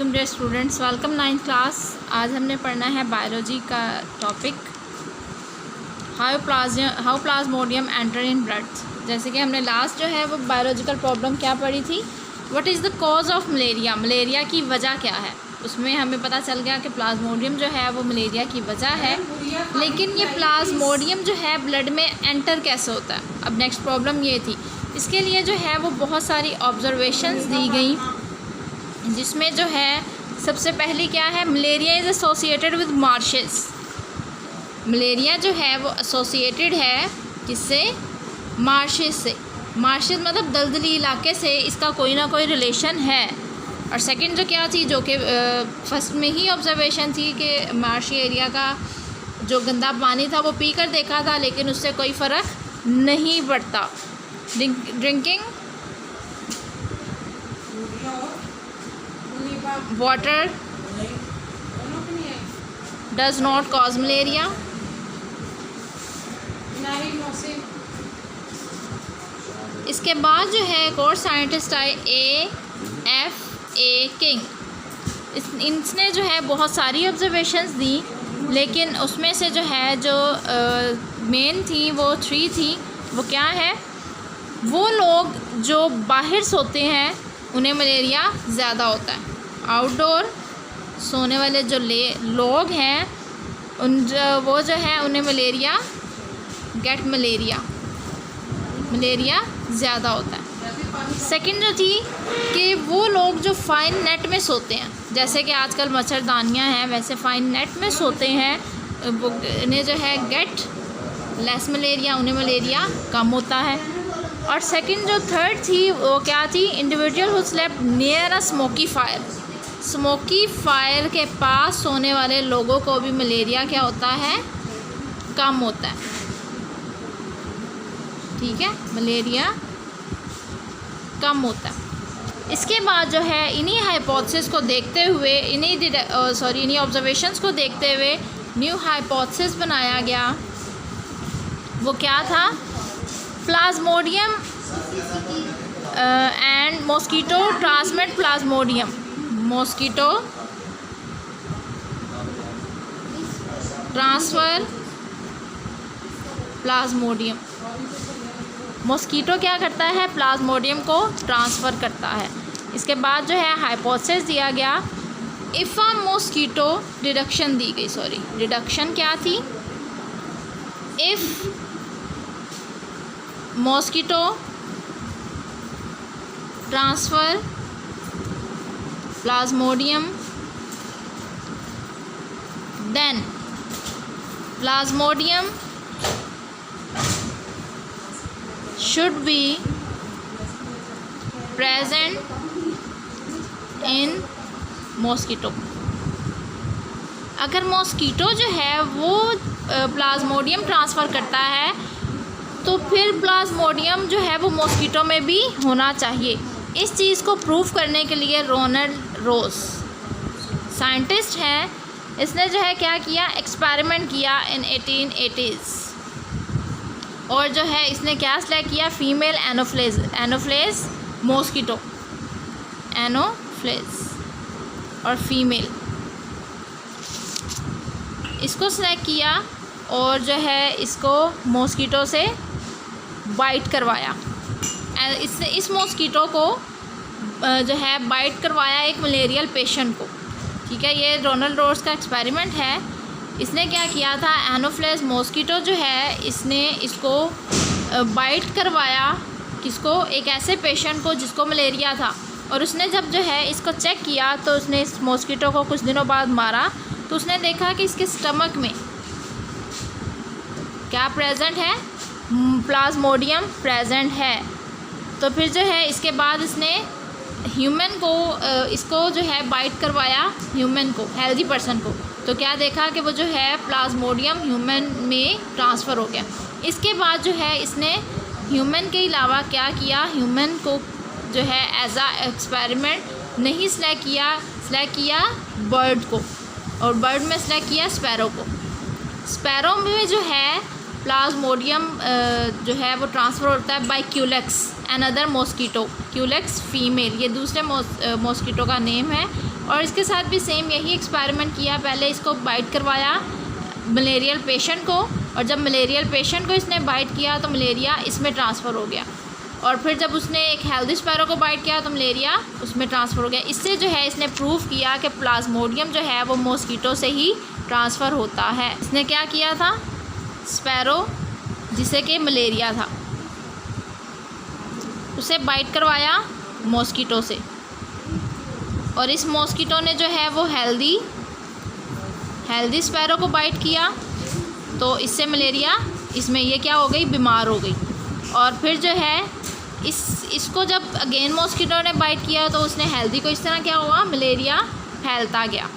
वालेकुम dear students, welcome 9th class. आज हमने पढ़ना है बायोलॉजी का topic how Plasmodium enter in blood. जैसे कि हमने लास्ट जो है वो बायोलॉजिकल प्रॉब्लम क्या पढ़ी थी, what is the cause of malaria, malaria की वजह क्या है। उसमें हमें पता चल गया कि प्लाज्मोडियम जो है वो मलेरिया की वजह है, लेकिन ये प्लाज्मोडियम जो है ब्लड में एंटर कैसे होता है। अब नेक्स्ट प्रॉब्लम ये थी, इसके लिए जो है वो बहुत सारी ऑब्जर्वेशंस दी गई, जिसमें जो है सबसे पहली क्या है, malaria is associated with marches. Malaria जो है वो एसोसिएटेड है किससे, मार्शेस से। मार्शेस मतलब दलदली इलाके से इसका कोई ना कोई रिलेशन है। और सेकंड जो क्या थी, जो कि फर्स्ट में ही ऑब्जर्वेशन थी कि मार्शी एरिया का जो गंदा पानी था वो पी कर देखा था, लेकिन उससे कोई फ़र्क नहीं पड़ता। Drinking water does not cause malaria. इसके बाद जो है एक और साइंटिस्ट आए, A.F.A. किंग। इसने जो है बहुत सारी ऑब्जर्वेशंस दी, लेकिन उसमें से जो है जो मेन थी वो 3 थी। वो क्या है, वो लोग जो बाहर सोते हैं उन्हें मलेरिया ज़्यादा होता है। आउटडोर सोने वाले जो लोग हैं वो जो है उन्हें मलेरिया मलेरिया ज़्यादा होता है। सेकंड जो थी कि वो लोग जो फाइन नेट में सोते हैं, जैसे कि आजकल मच्छरदानियाँ हैं वैसे फाइन नेट में सोते हैं, वो उन्हें जो है गेट लेस मलेरिया, उन्हें मलेरिया कम होता है। और सेकंड जो थर्ड थी वो क्या थी, individual who slept near a smoky fire. Smoky fire के पास सोने वाले लोगों को भी मलेरिया क्या होता है, कम होता है। ठीक है, मलेरिया कम होता है। इसके बाद जो है इन्हीं हाइपोथेसिस को देखते हुए, इन्हीं ऑब्जर्वेशंस को देखते हुए न्यू हाइपोथेसिस बनाया गया। वो क्या था, Plasmodium and mosquito transmit Plasmodium. Mosquito transfer Plasmodium. Mosquito क्या करता है, प्लाज्मोडियम को ट्रांसफ़र करता है। इसके बाद जो है हाइपोथेसिस दिया गया, इफ़ अ मॉस्किटो डिडक्शन दी गई, डिडक्शन क्या थी, if mosquito transfer plasmodium then plasmodium should be present in mosquito। अगर मॉस्किटो जो है वो प्लाज्मोडियम ट्रांसफ़र करता है तो फिर प्लाज्मोडियम जो है वो मॉस्किटो में भी होना चाहिए। इस चीज़ को प्रूव करने के लिए रोनाल्ड रोज साइंटिस्ट हैं, इसने जो है क्या किया, एक्सपेरिमेंट किया इन 1880s। और जो है इसने क्या सिलेक्ट किया, फीमेल एनोफ्लेज मॉस्किटो, एनोफ्लेज और फीमेल, इसको सिलेक्ट किया और जो है इसको मॉस्किटो से बाइट करवाया। इस मॉस्किटो को जो है बाइट करवाया एक मलेरियल पेशेंट को। ठीक है, ये रोनाल्ड रोज का एक्सपेरिमेंट है। इसने क्या किया था, एनोफ्लेज मॉस्किटो जो है इसने इसको बाइट करवाया, किसको, एक ऐसे पेशेंट को जिसको मलेरिया था। और उसने जब जो है इसको चेक किया तो उसने इस मॉस्किटो को कुछ दिनों बाद मारा, तो उसने देखा कि इसके स्टमक में क्या प्रेजेंट है, प्लाज्मोडियम प्रेजेंट है। तो फिर जो है इसके बाद इसने ह्यूमन को इसको जो है बाइट करवाया, ह्यूमन को, हेल्दी पर्सन को। तो क्या देखा कि वो जो है प्लाज्मोडियम ह्यूमन में ट्रांसफ़र हो गया। इसके बाद जो है इसने ह्यूमन के अलावा क्या किया, ह्यूमन को जो है एज आ एक्सपेरिमेंट नहीं सिलेक्ट किया बर्ड को, और बर्ड में सिलेक्ट किया स्पैरो को। स्पैरो में जो है प्लाज्मोडियम जो है वो ट्रांसफ़र होता है by Culex, another mosquito. Culex female, ये दूसरे मॉस्किटो का नेम है। और इसके साथ भी सेम यही एक्सपेरिमेंट किया। पहले इसको बाइट करवाया मलेरियल पेशेंट को, और जब मलेरियल पेशेंट को इसने बाइट किया तो मलेरिया इसमें ट्रांसफ़र हो गया। और फिर जब उसने एक हेल्दी स्पैरो को बाइट किया तो मलेरिया उसमें ट्रांसफ़र हो गया। इससे जो है इसने प्रूव किया कि प्लाज्मोडियम जो है वो मॉस्किटो से ही ट्रांसफ़र होता है। इसने क्या किया था, स्पैरो जिसे कि मलेरिया था उसे बाइट करवाया मॉस्किटो से, और इस मॉस्किटो ने जो है वो हेल्दी स्पैरो को बाइट किया, तो इससे मलेरिया इसमें ये क्या हो गई, बीमार हो गई। और फिर जो है इसको जब अगेन मॉस्किटो ने बाइट किया तो उसने हेल्दी को, इस तरह क्या हुआ, मलेरिया फैलता गया।